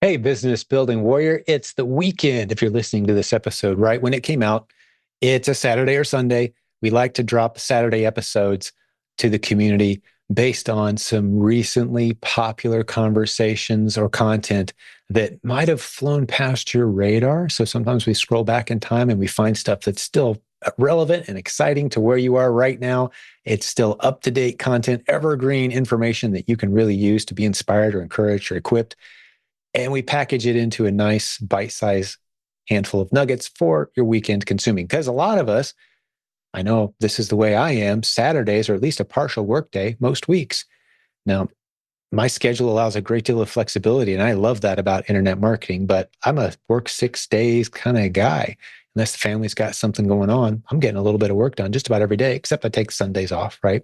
Hey, business building warrior, it's the weekend. If you're listening to this episode right when it came out, it's a Saturday or Sunday. We like to drop Saturday episodes to the community based on some recently popular conversations or content that might have flown past your radar. So sometimes we scroll back in time and we find stuff that's still relevant and exciting to where you are right now. It's still up to date content, evergreen information that you can really use to be inspired or encouraged or equipped, and we package it into a nice bite-sized handful of nuggets for your weekend consuming. Because a lot of us, I know this is the way I am, Saturdays or at least a partial workday most weeks. Now, my schedule allows a great deal of flexibility, and I love that about internet marketing, but I'm a work 6 days kind of guy. Unless the family's got something going on, I'm getting a little bit of work done just about every day, except I take Sundays off, right?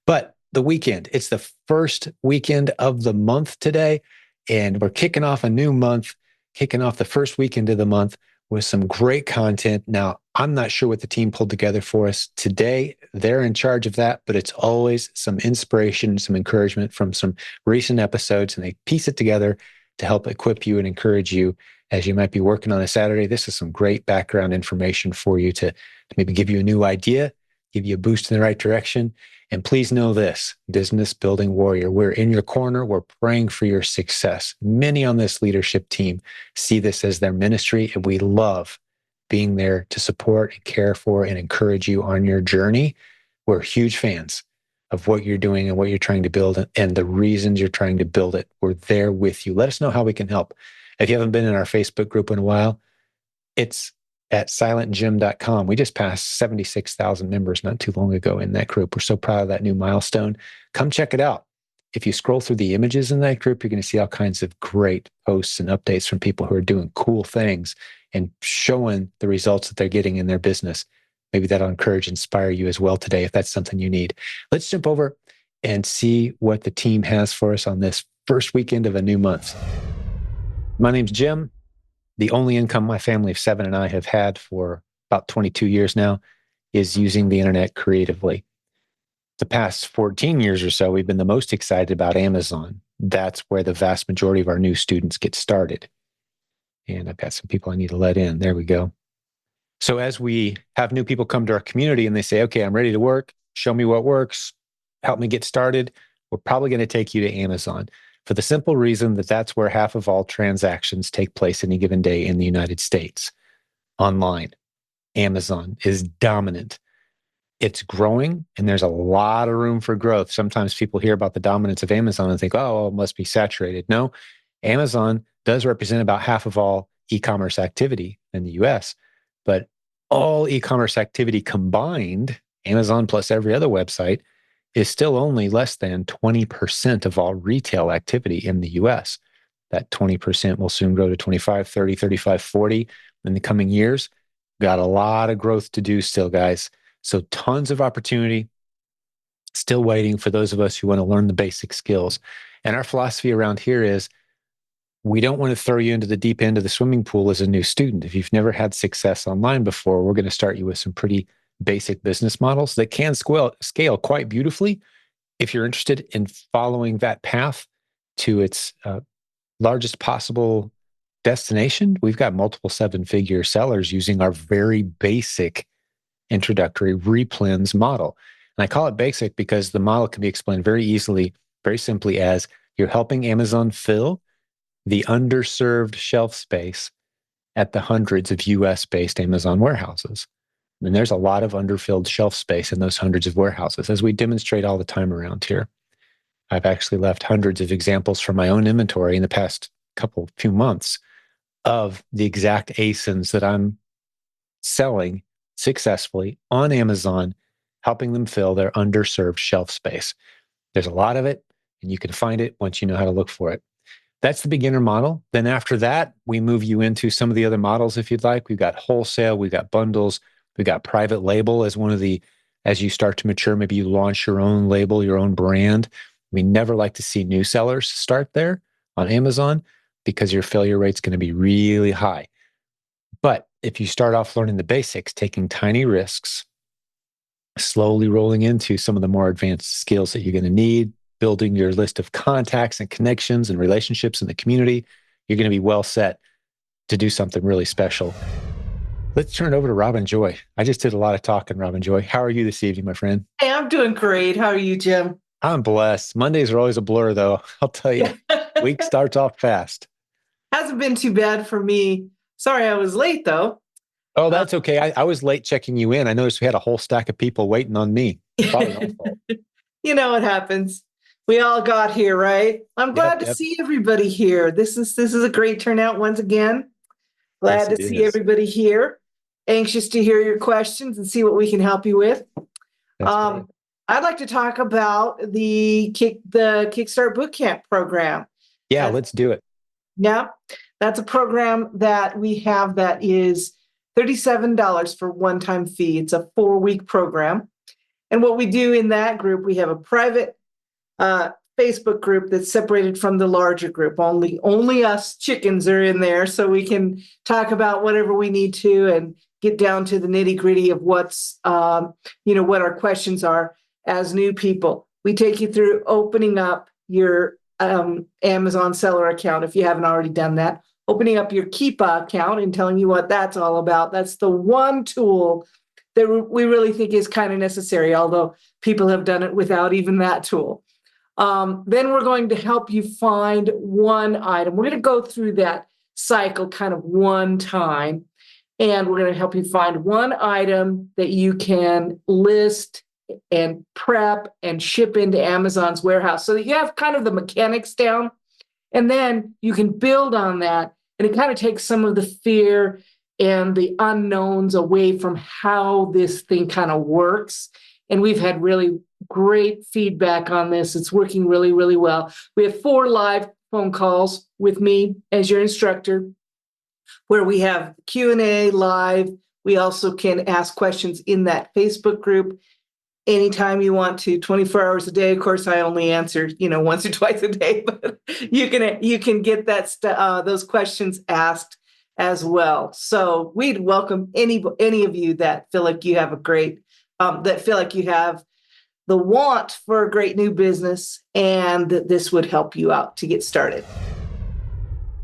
But the weekend, it's the first weekend of the month today. And we're kicking off a new month, kicking off the first weekend of the month with some great content. Now, I'm not sure what the team pulled together for us today. They're in charge of that, but it's always some inspiration, some encouragement from some recent episodes, and they piece it together to help equip you and encourage you as you might be working on a Saturday. This is some great background information for you to maybe give you a new idea, give you a boost in the right direction. And please know this, business building warrior, we're in your corner. We're praying for your success. Many on this leadership team see this as their ministry, and we love being there to support and care for and encourage you on your journey. We're huge fans of what you're doing and what you're trying to build and the reasons you're trying to build it. We're there with you. Let us know how we can help. If you haven't been in our Facebook group in a while, it's at silentjimdotcom. We just passed 76,000 members not too long ago in that group. We're so proud of that new milestone. Come check it out. If you scroll through the images in that group, you're going to see all kinds of great posts and updates from people who are doing cool things and showing the results that they're getting in their business. Maybe that'll encourage, inspire you as well today if that's something you need. Let's jump over and see what the team has for us on this first weekend of a new month. My name's Jim. The only income my family of 7 and I have had for about 22 years now is using the internet creatively. The past 14 years or so, we've been the most excited about Amazon. That's where the vast majority of our new students get started. And I've got some people I need to let in. There we go. So as we have new people come to our community and they say, okay, I'm ready to work, show me what works, help me get started, we're probably going to take you to Amazon, for the simple reason that that's where half of all transactions take place any given day in the United States. Online, Amazon is dominant. It's growing, and there's a lot of room for growth. Sometimes people hear about the dominance of Amazon and think, oh, it must be saturated. No, Amazon does represent about half of all e-commerce activity in the US, but all e-commerce activity combined, Amazon plus every other website, is still only less than 20% of all retail activity in the US. That 20% will soon grow to 25, 30, 35, 40 in the coming years. Got a lot of growth to do still, guys. So tons of opportunity, still waiting for those of us who want to learn the basic skills. And our philosophy around here is we don't want to throw you into the deep end of the swimming pool as a new student. If you've never had success online before, we're going to start you with some pretty basic business models that can scale quite beautifully. If you're interested in following that path to its largest possible destination, we've got multiple 7-figure sellers using our very basic introductory replens model. And I call it basic because the model can be explained very easily, very simply as you're helping Amazon fill the underserved shelf space at the hundreds of US-based Amazon warehouses. And there's a lot of underfilled shelf space in those hundreds of warehouses, as we demonstrate all the time around here. I've actually left hundreds of examples from my own inventory in the past few months of the exact ASINs that I'm selling successfully on Amazon, helping them fill their underserved shelf space. There's a lot of it, and you can find it once you know how to look for it. That's the beginner model. Then after that, we move you into some of the other models if you'd like. We've got wholesale, we've got bundles, we've got private label as one of the, as you start to mature, maybe you launch your own label, your own brand. We never like to see new sellers start there on Amazon because your failure rate's going to be really high. But if you start off learning the basics, taking tiny risks, slowly rolling into some of the more advanced skills that you're going to need, building your list of contacts and connections and relationships in the community, you're going to be well set to do something really special. Let's turn it over to Robin Joy. I just did a lot of talking, Robin Joy. How are you this evening, my friend? Hey, I'm doing great. How are you, Jim? I'm blessed. Mondays are always a blur, though. I'll tell you, week starts off fast. Hasn't been too bad for me. Sorry I was late, though. Oh, Uh, that's okay. I was late checking you in. I noticed we had a whole stack of people waiting on me. Probably my fault. you know what happens. We all got here, right? I'm Yep, glad to yep. see everybody here. This is a great turnout once again. Yes, Glad to it see is. everybody here. Anxious to hear your questions and see what we can help you with. That's great. Um, I'd like to talk about the Kickstart Bootcamp program. Yeah, That's let's do it. Yeah, that's a program that we have that is $37 for one-time fee. It's a 4-week program. And what we do in that group, we have a private uh, Facebook group that's separated from the larger group. Only us chickens are in there, so we can talk about whatever we need to and get down to the nitty-gritty of what our questions are as new people. We take you through opening up your Amazon seller account if you haven't already done that, opening up your Keepa account and telling you what that's all about. That's the one tool that we really think is kind of necessary, although people have done it without even that tool. Then we're going to help you find one item. We're going to go through that cycle kind of one time, and we're going to help you find one item that you can list and prep and ship into Amazon's warehouse so that you have kind of the mechanics down. And then you can build on that. And it kind of takes some of the fear and the unknowns away from how this thing kind of works. And we've had really great feedback on this. It's working really, really well. We have 4 live phone calls with me as your instructor, where we have Q&A live. We also can ask questions in that Facebook group anytime you want to, 24 hours a day. Of course, I only answer, once or twice a day, but you can get those questions asked as well. So we'd welcome any of you that feel like you have the want for a great new business, and that this would help you out to get started.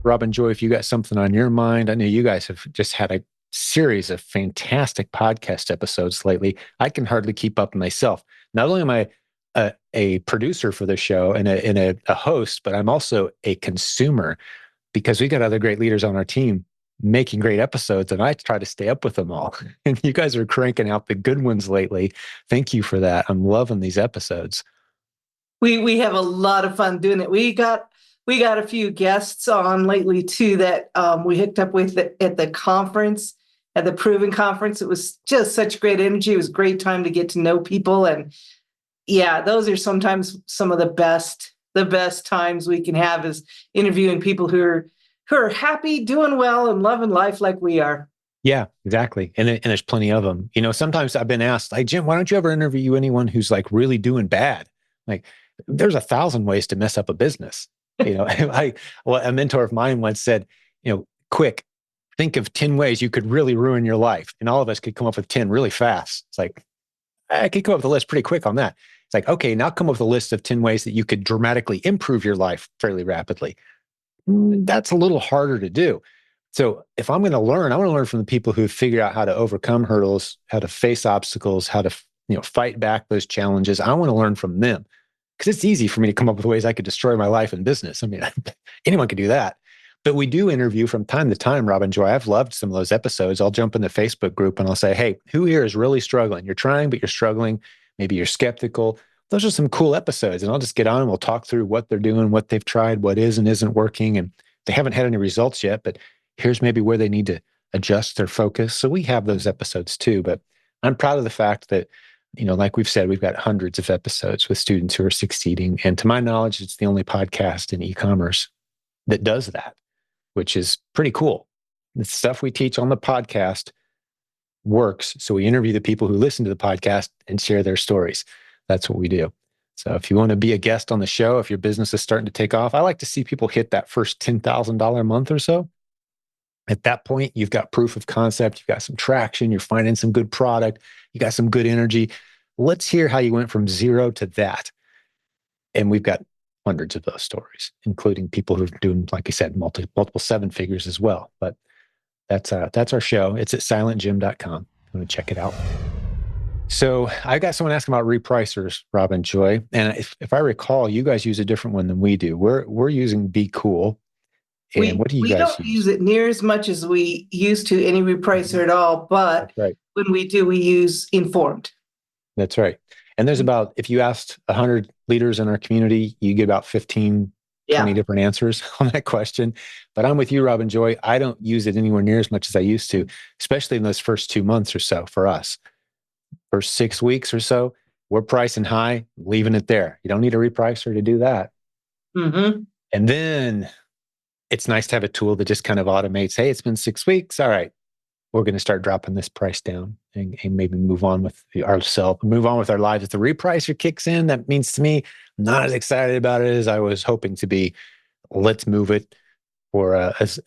Robin Joy, if you got something on your mind, I know you guys have just had a series of fantastic podcast episodes lately. I can hardly keep up myself. Not only am I a producer for the show and a host, but I'm also a consumer because we got other great leaders on our team making great episodes, and I try to stay up with them all. And you guys are cranking out the good ones lately. Thank you for that. I'm loving these episodes. We have a lot of fun doing it. We got a few guests on lately too that we hooked up with at the conference, at the Proven Conference. It was just such great energy. It was a great time to get to know people, and yeah, those are sometimes some of the best times we can have is interviewing people who are happy, doing well, and loving life like we are. Yeah, exactly. And there's plenty of them. Sometimes I've been asked, like, Jim, why don't you ever interview anyone who's like really doing bad? Like, there's 1,000 ways to mess up a business. A mentor of mine once said, quick, think of 10 ways you could really ruin your life. And all of us could come up with 10 really fast. It's like, I could come up with a list pretty quick on that. It's like, okay, now come up with a list of 10 ways that you could dramatically improve your life fairly rapidly. That's a little harder to do. So if I'm going to learn, I want to learn from the people who figure out how to overcome hurdles, how to face obstacles, how to fight back those challenges. I want to learn from them because it's easy for me to come up with ways I could destroy my life and business. I mean, anyone could do that. But we do interview from time to time, Robin Joy. I've loved some of those episodes. I'll jump in the Facebook group and I'll say, hey, who here is really struggling? You're trying, but you're struggling. Maybe you're skeptical. Those are some cool episodes. And I'll just get on and we'll talk through what they're doing, what they've tried, what is and isn't working. And they haven't had any results yet, but here's maybe where they need to adjust their focus. So we have those episodes too. But I'm proud of the fact that, like we've said, we've got hundreds of episodes with students who are succeeding. And to my knowledge, it's the only podcast in e-commerce that does that, which is pretty cool. The stuff we teach on the podcast works. So we interview the people who listen to the podcast and share their stories. That's what we do. So if you want to be a guest on the show, if your business is starting to take off, I like to see people hit that first $10,000 a month or so. At that point, you've got proof of concept, you've got some traction, you're finding some good product, you got some good energy. Let's hear how you went from 0 to that. And we've got hundreds of those stories, including people who're doing, like I said, multiple seven figures as well. But that's our show. It's at silentjim.com. I'm going to check it out. So I got someone asking about repricers, Rob and Joy. And if I recall, you guys use a different one than we do. We're using Be Cool. And what do you We guys don't use it near as much as we used to any repricer at all, but That's right. when we do, we use Informed. That's right. And there's about, if you asked 100 leaders in our community, you get about 15, 20 different answers on that question. But I'm with you, Rob and Joy. I don't use it anywhere near as much as I used to, especially in those first 2 months or so for us. First 6 weeks or so, we're pricing high, leaving it there. You don't need a repricer to do that. Mm-hmm. And then it's nice to have a tool that just kind of automates, hey, it's been 6 weeks. All right, we're going to start dropping this price down and maybe move on with our lives. If the repricer kicks in, that means to me, I'm not as excited about it as I was hoping to be. Let's move it, or as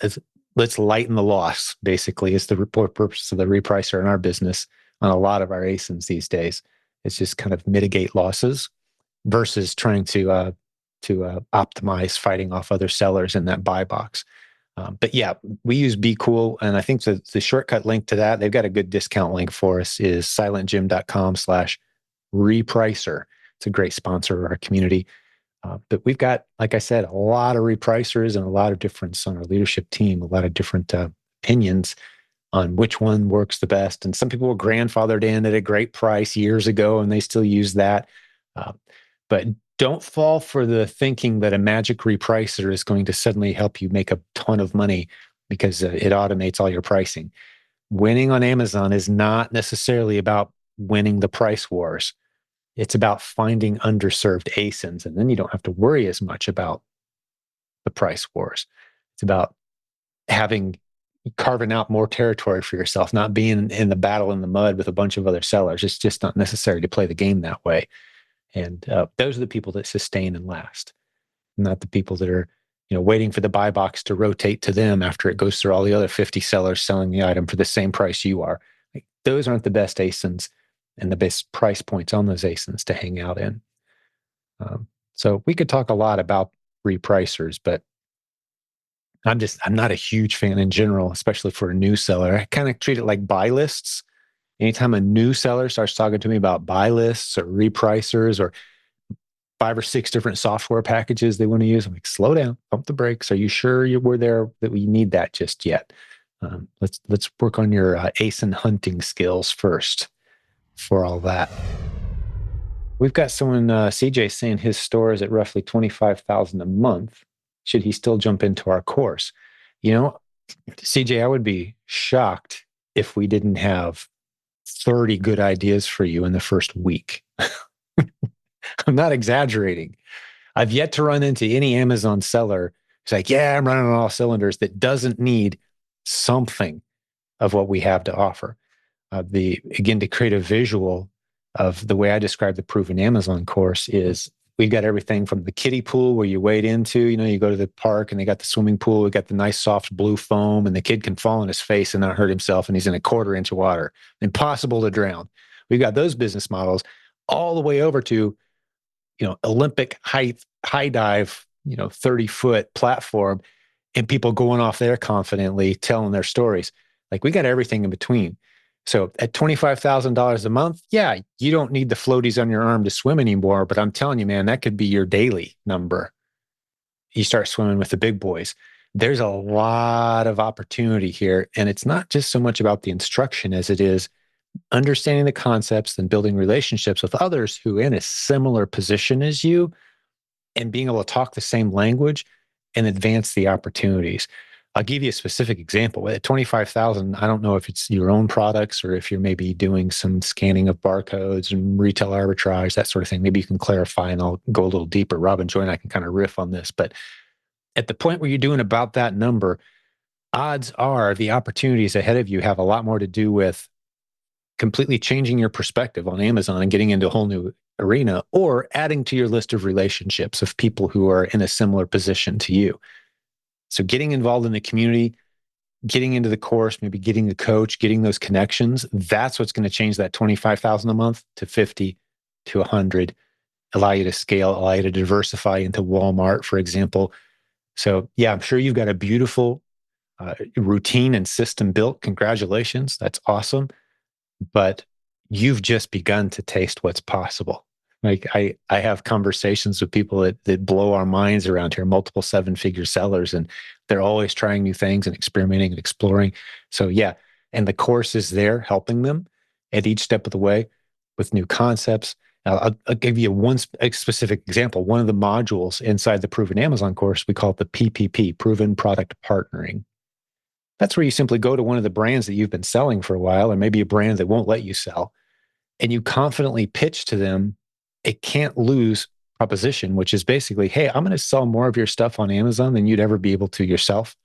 let's lighten the loss, basically, is the purpose of the repricer in our business on a lot of our ASINs these days. It's just kind of mitigate losses versus trying to optimize fighting off other sellers in that buy box. But yeah, we use Be Cool. And I think the shortcut link to that, they've got a good discount link for us, is silentjim.com/repricer. It's a great sponsor of our community. But we've got, like I said, a lot of repricers and a lot of difference on our leadership team, a lot of different opinions on which one works the best. And some people were grandfathered in at a great price years ago, and they still use that. But don't fall for the thinking that a magic repricer is going to suddenly help you make a ton of money because it automates all your pricing. Winning on Amazon is not necessarily about winning the price wars. It's about finding underserved ASINs, and then you don't have to worry as much about the price wars. It's about carving out more territory for yourself, not being in the battle in the mud with a bunch of other sellers. It's just not necessary to play the game that way. And those are the people that sustain and last, not the people that are, waiting for the buy box to rotate to them after it goes through all the other 50 sellers selling the item for the same price you are. Like, those aren't the best ASINs and the best price points on those ASINs to hang out in. So we could talk a lot about repricers, but I'm not a huge fan in general, especially for a new seller. I kind of treat it like buy lists. Anytime a new seller starts talking to me about buy lists or repricers or 5 or 6 different software packages they want to use, I'm like, slow down, pump the brakes. Are you sure we're there that we need that just yet? Let's work on your ASIN hunting skills first for all that. We've got someone, CJ, saying his store is at roughly $25,000 a month. Should he still jump into our course? CJ, I would be shocked if we didn't have 30 good ideas for you in the first week. I'm not exaggerating. I've yet to run into any Amazon seller who's like, yeah, I'm running on all cylinders, that doesn't need something of what we have to offer. Again, to create a visual of the way I describe the Proven Amazon course is we've got everything from the kiddie pool where you wade into, you go to the park and they got the swimming pool, we got the nice soft blue foam and the kid can fall on his face and not hurt himself and he's in a 1/4 inch of water. Impossible to drown. We've got those business models all the way over to, Olympic height, high dive, 30-foot platform and people going off there confidently telling their stories. Like, we got everything in between. So at $25,000 a month, yeah, you don't need the floaties on your arm to swim anymore. But I'm telling you, man, that could be your daily number. You start swimming with the big boys. There's a lot of opportunity here. And it's not just so much about the instruction as it is understanding the concepts and building relationships with others who are in a similar position as you and being able to talk the same language and advance the opportunities. I'll give you a specific example. At 25,000, I don't know if it's your own products or if you're maybe doing some scanning of barcodes and retail arbitrage, that sort of thing. Maybe you can clarify and I'll go a little deeper. Rob and Joy and I can kind of riff on this. But at the point where you're doing about that number, odds are the opportunities ahead of you have a lot more to do with completely changing your perspective on Amazon and getting into a whole new arena, or adding to your list of relationships of people who are in a similar position to you. So getting involved in the community, getting into the course, maybe getting a coach, getting those connections, that's what's going to change that 25,000 a month to 50 to 100 allow you to scale, allow you to diversify into Walmart, for example. So yeah, I'm sure you've got a beautiful routine and system built. Congratulations. That's awesome. But you've just begun to taste what's possible. Like I have conversations with people that blow our minds around here, multiple seven-figure sellers, and they're always trying new things and experimenting and exploring. So yeah, and the course is there helping them at each step of the way with new concepts. I'll give you a specific example. One of the modules inside the Proven Amazon course, we call it the PPP, Proven Product Partnering. That's where you simply go to one of the brands that you've been selling for a while, or maybe a brand that won't let you sell, and you confidently pitch to them a can't lose proposition, which is basically, hey, I'm going to sell more of your stuff on Amazon than you'd ever be able to yourself.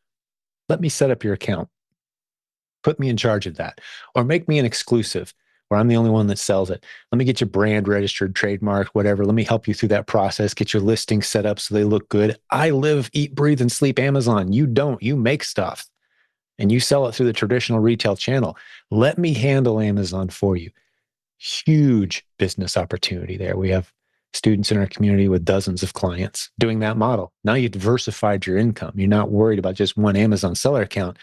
Let me set up your account. Put me in charge of that. Or make me an exclusive where I'm the only one that sells it. Let me get your brand registered, trademark, whatever. Let me help you through that process, get your listings set up so they look good. I live, eat, breathe, and sleep Amazon. You don't. You make stuff and you sell it through the traditional retail channel. Let me handle Amazon for you. Huge business opportunity there. We have students in our community with dozens of clients doing that model. Now you've diversified your income. You're not worried about just one Amazon seller account,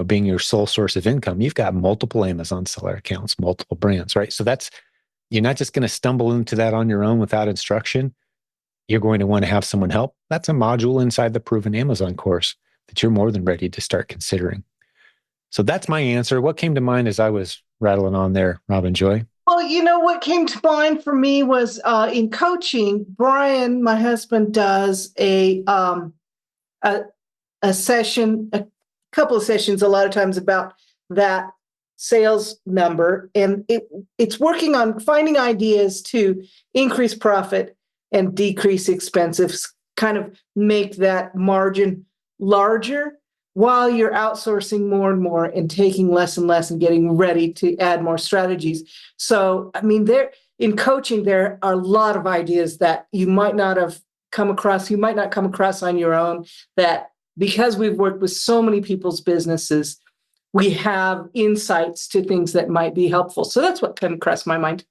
being your sole source of income. You've got multiple Amazon seller accounts, multiple brands, right? So you're not just going to stumble into that on your own without instruction. You're going to want to have someone help. That's a module inside the Proven Amazon course that you're more than ready to start considering. So that's my answer. What came to mind as I was rattling on there, Robin Joy? Well, what came to mind for me was in coaching, Brian, my husband, does a session, a couple of sessions, a lot of times about that sales number, and it's working on finding ideas to increase profit and decrease expenses, kind of make that margin larger while you're outsourcing more and more and taking less and less and getting ready to add more strategies. So, I mean, in coaching, there are a lot of ideas that you might not have come across, you might not come across on your own, that because we've worked with so many people's businesses, we have insights to things that might be helpful. So that's what came across my mind.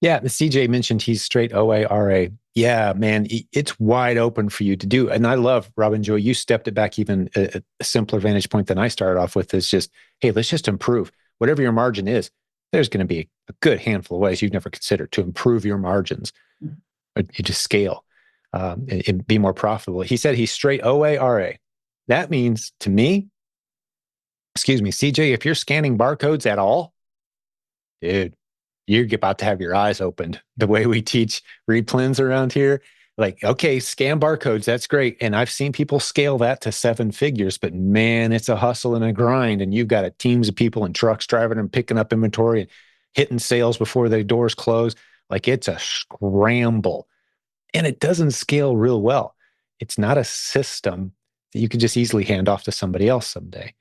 Yeah, the CJ mentioned he's straight OARA. Yeah, man, it's wide open for you to do. And I love, Robin Joy, you stepped it back even a simpler vantage point than I started off with is just, hey, let's just improve. Whatever your margin is, there's going to be a good handful of ways you've never considered to improve your margins. Or you just scale and be more profitable. He said he's straight OARA. That means to me, excuse me, CJ, if you're scanning barcodes at all, dude, you're about to have your eyes opened. The way we teach replens around here, like, okay, scan barcodes, that's great. And I've seen people scale that to seven figures, but man, it's a hustle and a grind. And you've got teams of people and trucks driving and picking up inventory and hitting sales before the doors close. Like it's a scramble and it doesn't scale real well. It's not a system that you can just easily hand off to somebody else someday.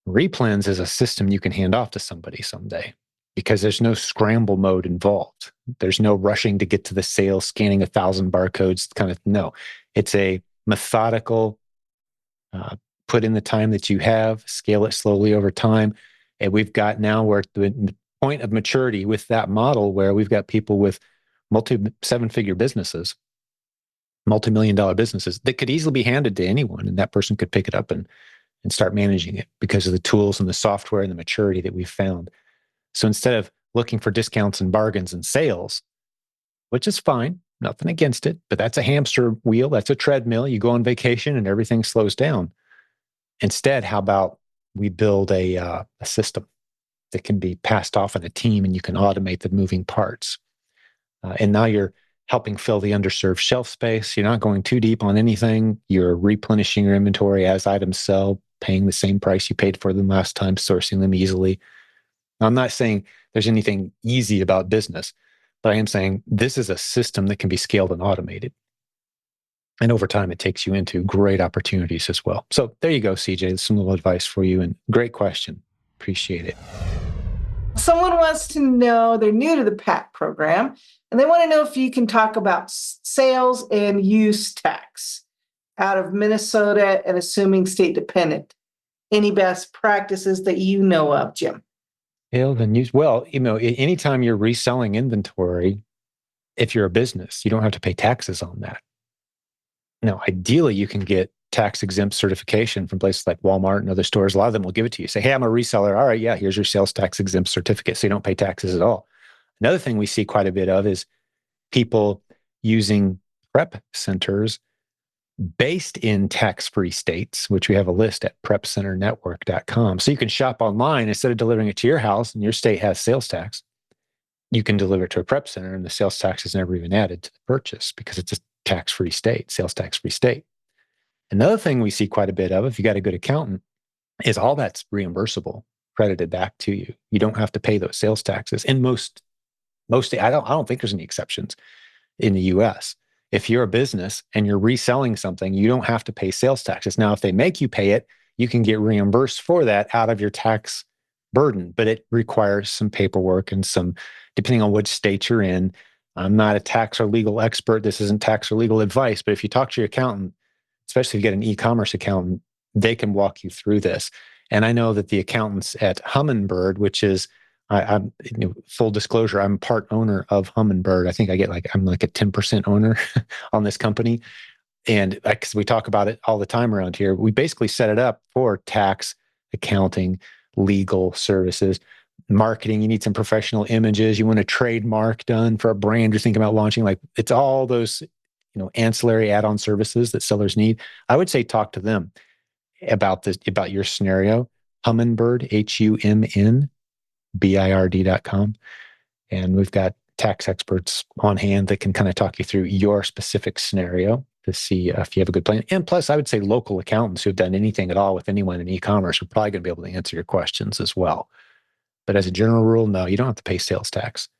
Replens is a system you can hand off to somebody someday because there's no scramble mode involved. There's no rushing to get to the sale, scanning 1,000 barcodes kind of. No, it's a methodical, put in the time that you have, scale it slowly over time. And we've got now we're at the point of maturity with that model where we've got people with seven-figure businesses, multi-million-dollar businesses that could easily be handed to anyone. And that person could pick it up and start managing it because of the tools and the software and the maturity that we've found. So instead of looking for discounts and bargains and sales, which is fine, nothing against it, but that's a hamster wheel, that's a treadmill. You go on vacation and everything slows down. Instead, how about we build a system that can be passed off on a team and you can automate the moving parts. And now you're helping fill the underserved shelf space. You're not going too deep on anything. You're replenishing your inventory as items sell, paying the same price you paid for them last time, sourcing them easily. Now, I'm not saying there's anything easy about business, but I am saying this is a system that can be scaled and automated. And over time, it takes you into great opportunities as well. So there you go, CJ. Some little advice for you and great question. Appreciate it. Someone wants to know, they're new to the PAC program, and they want to know if you can talk about sales and use tax out of Minnesota and assuming state dependent. Any best practices that you know of, Jim? Well, anytime you're reselling inventory, if you're a business, you don't have to pay taxes on that. Now, ideally, you can get tax exempt certification from places like Walmart and other stores. A lot of them will give it to you. Say, hey, I'm a reseller. All right, yeah, here's your sales tax exempt certificate. So you don't pay taxes at all. Another thing we see quite a bit of is people using prep centers based in tax-free states, which we have a list at prepcenternetwork.com. So you can shop online instead of delivering it to your house and your state has sales tax. You can deliver it to a prep center and the sales tax is never even added to the purchase because it's a tax-free state, sales tax-free state. Another thing we see quite a bit of, if you got a good accountant, is all that's reimbursable, credited back to you. You don't have to pay those sales taxes. In most, I don't think there's any exceptions in the US. If you're a business and you're reselling something, you don't have to pay sales taxes. Now, if they make you pay it, you can get reimbursed for that out of your tax burden, but it requires some paperwork and some, depending on which state you're in. I'm not a tax or legal expert. This isn't tax or legal advice, but if you talk to your accountant, especially if you get an e-commerce accountant, they can walk you through this. And I know that the accountants at Humminbird, which is, I'm full disclosure, I'm part owner of Humminbird. I think I'm like a 10% owner on this company. And because we talk about it all the time around here, we basically set it up for tax, accounting, legal services, marketing. You need some professional images. You want a trademark done for a brand you're thinking about launching. Like it's all those, ancillary add-on services that sellers need. I would say talk to them about this, about your scenario. Humminbird, HUMNBIRD.com. And we've got tax experts on hand that can kind of talk you through your specific scenario to see if you have a good plan. And plus, I would say local accountants who have done anything at all with anyone in e-commerce are probably going to be able to answer your questions as well. But as a general rule, no, you don't have to pay sales tax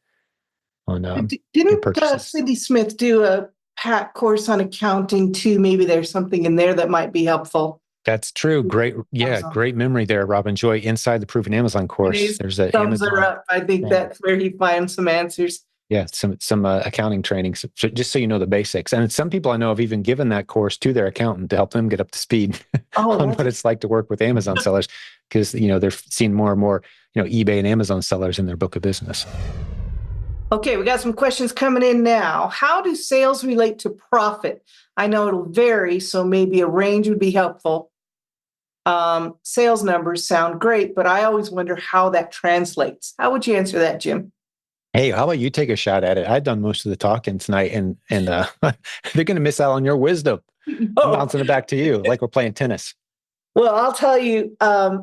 on your Didn't purchases. Cindy Smith do a PAC course on accounting too? Maybe there's something in there that might be helpful. That's true. Great. Yeah. Amazon. Great memory there, Robin Joy. Inside the Proven Amazon course, there's an Thumbs Amazon. are up. I think that's where he finds some answers. Yeah. Some accounting training. So just so you know the basics. And some people I know have even given that course to their accountant to help them get up to speed on what it's like to work with Amazon sellers. Because, they're seeing more and more, eBay and Amazon sellers in their book of business. Okay, we got some questions coming in now. How do sales relate to profit? I know it'll vary, so maybe a range would be helpful. Sales numbers sound great, but I always wonder how that translates. How would you answer that, Jim? Hey, how about you take a shot at it? I've done most of the talking tonight, and they're going to miss out on your wisdom. I'm bouncing it back to you, like we're playing tennis. Well, I'll tell you,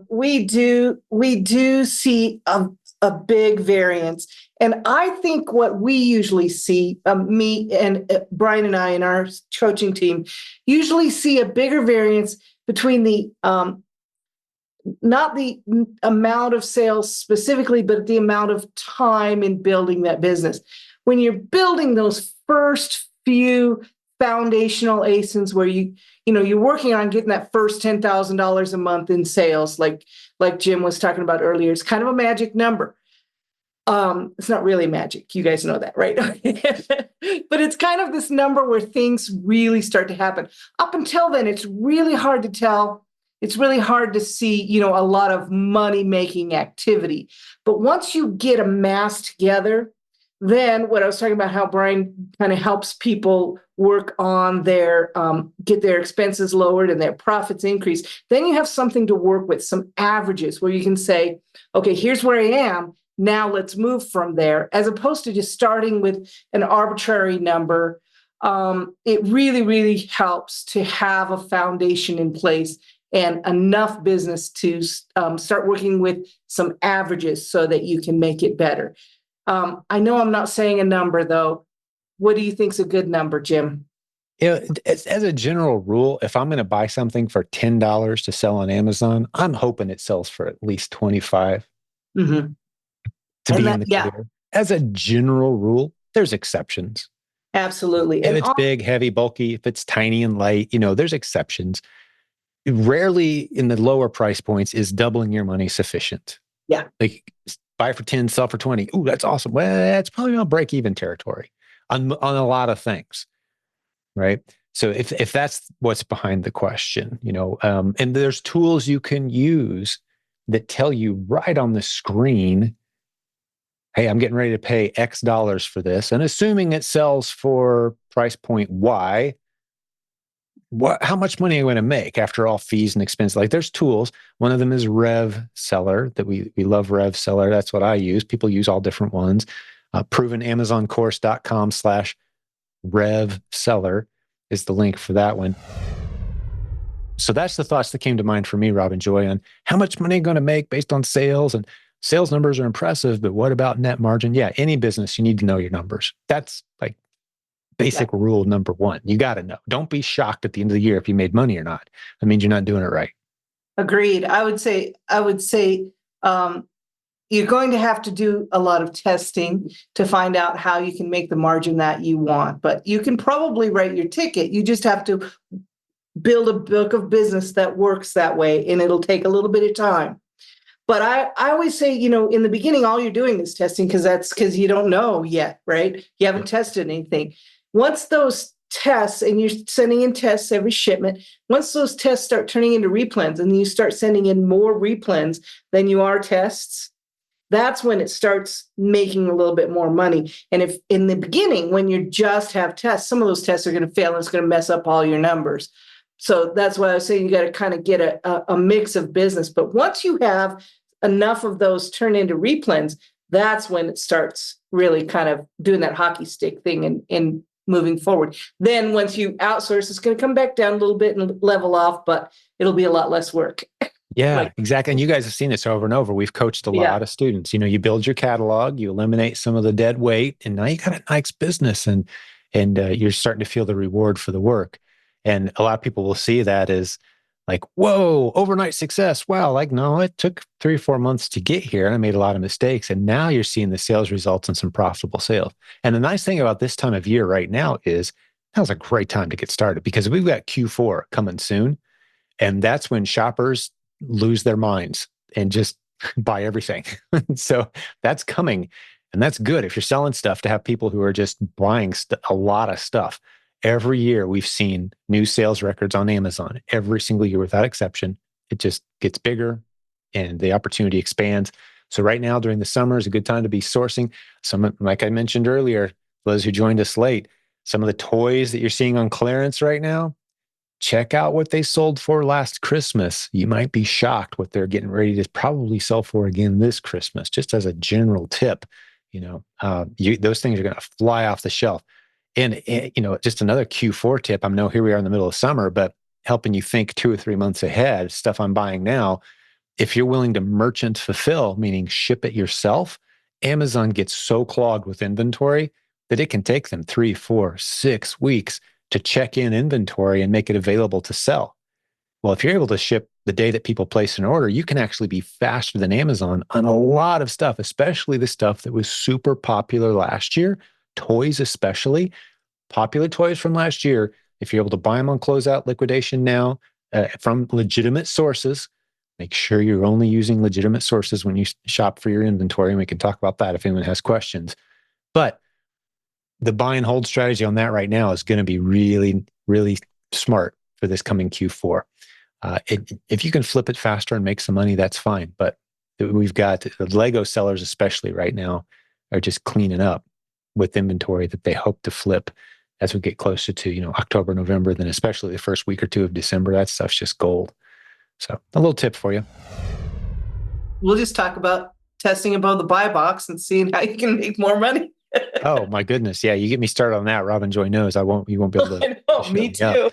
we do see a big variance. And I think what we usually see, me and Brian and I and our coaching team, usually see a bigger variance between the, not the amount of sales specifically, but the amount of time in building that business. When you're building those first few foundational ASINs where you're working on getting that first $10,000 a month in sales, like Jim was talking about earlier, it's kind of a magic number. It's not really magic. You guys know that, right? But it's kind of this number where things really start to happen. Up until then, it's really hard to tell. It's really hard to see, a lot of money-making activity. But once you get a mass together, then what I was talking about, how Brian kind of helps people work on their, get their expenses lowered and their profits increase, then you have something to work with, some averages where you can say, okay, here's where I am. Now let's move from there, as opposed to just starting with an arbitrary number. It really, really helps to have a foundation in place and enough business to start working with some averages so that you can make it better. I know I'm not saying a number, though. What do you think is a good number, Jim? As a general rule, if I'm going to buy something for $10 to sell on Amazon, I'm hoping it sells for at least 25. Mm-hmm. To be in the clear. As a general rule, there's exceptions. Absolutely. If it's big, heavy, bulky, if it's tiny and light, there's exceptions. Rarely in the lower price points is doubling your money sufficient. Yeah. Like buy for 10, sell for 20. Ooh, that's awesome. Well, it's probably on break-even territory on a lot of things, right? So if that's what's behind the question, and there's tools you can use that tell you right on the screen hey, I'm getting ready to pay X dollars for this. And assuming it sells for price point Y, how much money are you going to make after all fees and expenses? Like there's tools. One of them is Rev Seller that we love Rev Seller. That's what I use. People use all different ones. Provenamazoncourse.com/Rev Seller is the link for that one. So that's the thoughts that came to mind for me, Rob and Joy, on how much money are you going to make based on sales, and sales numbers are impressive, but what about net margin? Yeah, any business, you need to know your numbers. That's like basic rule number one. You got to know. Don't be shocked at the end of the year if you made money or not. That means you're not doing it right. Agreed. I would say, you're going to have to do a lot of testing to find out how you can make the margin that you want, but you can probably write your ticket. You just have to build a book of business that works that way, and it'll take a little bit of time. But I always say, in the beginning, all you're doing is testing because you don't know yet, right? You haven't tested anything. Once those tests, and you're sending in tests every shipment, once those tests start turning into replens and you start sending in more replens than you are tests, that's when it starts making a little bit more money. And if in the beginning, when you just have tests, some of those tests are going to fail and it's going to mess up all your numbers. So that's why I was saying you got to kind of get a mix of business. But once you have enough of those turn into replens, that's when it starts really kind of doing that hockey stick thing and moving forward. Then once you outsource, it's going to come back down a little bit and level off, but it'll be a lot less work. Yeah, exactly. And you guys have seen this over and over. We've coached a lot of students. You build your catalog, you eliminate some of the dead weight, and now you got a nice business, and you're starting to feel the reward for the work. And a lot of people will see that as like, whoa, overnight success. Wow, like, no, it took 3 or 4 months to get here, and I made a lot of mistakes. And now you're seeing the sales results and some profitable sales. And the nice thing about this time of year right now is now's a great time to get started, because we've got Q4 coming soon. And that's when shoppers lose their minds and just buy everything. So that's coming. And that's good if you're selling stuff, to have people who are just buying a lot of stuff. Every year we've seen new sales records on Amazon, every single year without exception. It just gets bigger and the opportunity expands. So right now during the summer is a good time to be sourcing some, like I mentioned earlier, those who joined us late, some of the toys that you're seeing on clearance right now. Check out what they sold for last Christmas. You might be shocked what they're getting ready to probably sell for again this Christmas, just as a general tip. Those things are going to fly off the shelf. And, just another Q4 tip. I know here we are in the middle of summer, but helping you think 2 or 3 months ahead, stuff I'm buying now. If you're willing to merchant fulfill, meaning ship it yourself, Amazon gets so clogged with inventory that it can take them 3, 4, 6 weeks to check in inventory and make it available to sell. Well, if you're able to ship the day that people place an order, you can actually be faster than Amazon on a lot of stuff, especially the stuff that was super popular last year, toys especially. Popular toys from last year, if you're able to buy them on closeout liquidation now from legitimate sources, make sure you're only using legitimate sources when you shop for your inventory, and we can talk about that if anyone has questions. But the buy and hold strategy on that right now is going to be really, really smart for this coming Q4. If you can flip it faster and make some money, that's fine. But we've got the Lego sellers, especially right now, are just cleaning up with inventory that they hope to flip as we get closer to, October, November, then especially the first week or two of December. That stuff's just gold. So a little tip for you. We'll just talk about testing above the buy box and seeing how you can make more money. Oh my goodness. Yeah. You get me started on that. Robin Joy knows you won't be able to. I know, me too.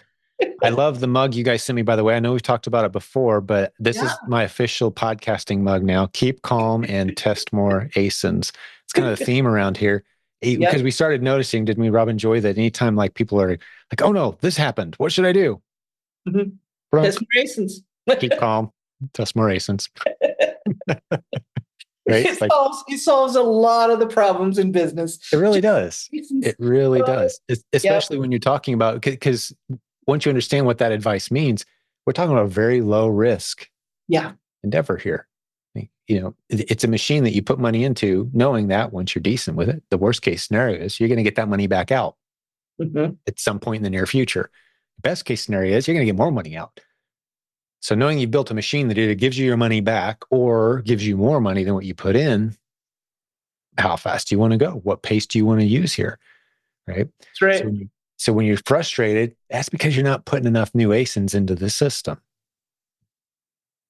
I love the mug you guys sent me, by the way. I know we've talked about it before, but this is my official podcasting mug now. Keep calm and test more ASINs. It's kind of the theme around here. Because we started noticing, didn't we, Robin Joy, that anytime like people are like, oh no, this happened. What should I do? Mm-hmm. Test more ASINs. Keep calm. Test more ASINs. Right? It solves a lot of the problems in business. It really does. It really does. Especially when you're talking about, because once you understand what that advice means, we're talking about a very low risk endeavor here. It's a machine that you put money into, knowing that once you're decent with it, the worst case scenario is you're going to get that money back out at some point in the near future. Best case scenario is you're going to get more money out. So knowing you built a machine that either gives you your money back or gives you more money than what you put in, How fast do you want to go? What pace do you want to use here? Right. That's right. So when you're frustrated, that's because you're not putting enough new ASINs into the system.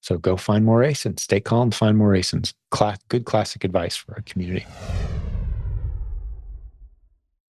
So go find more ASINs. Stay calm, find more ASINs. Good classic advice for our community.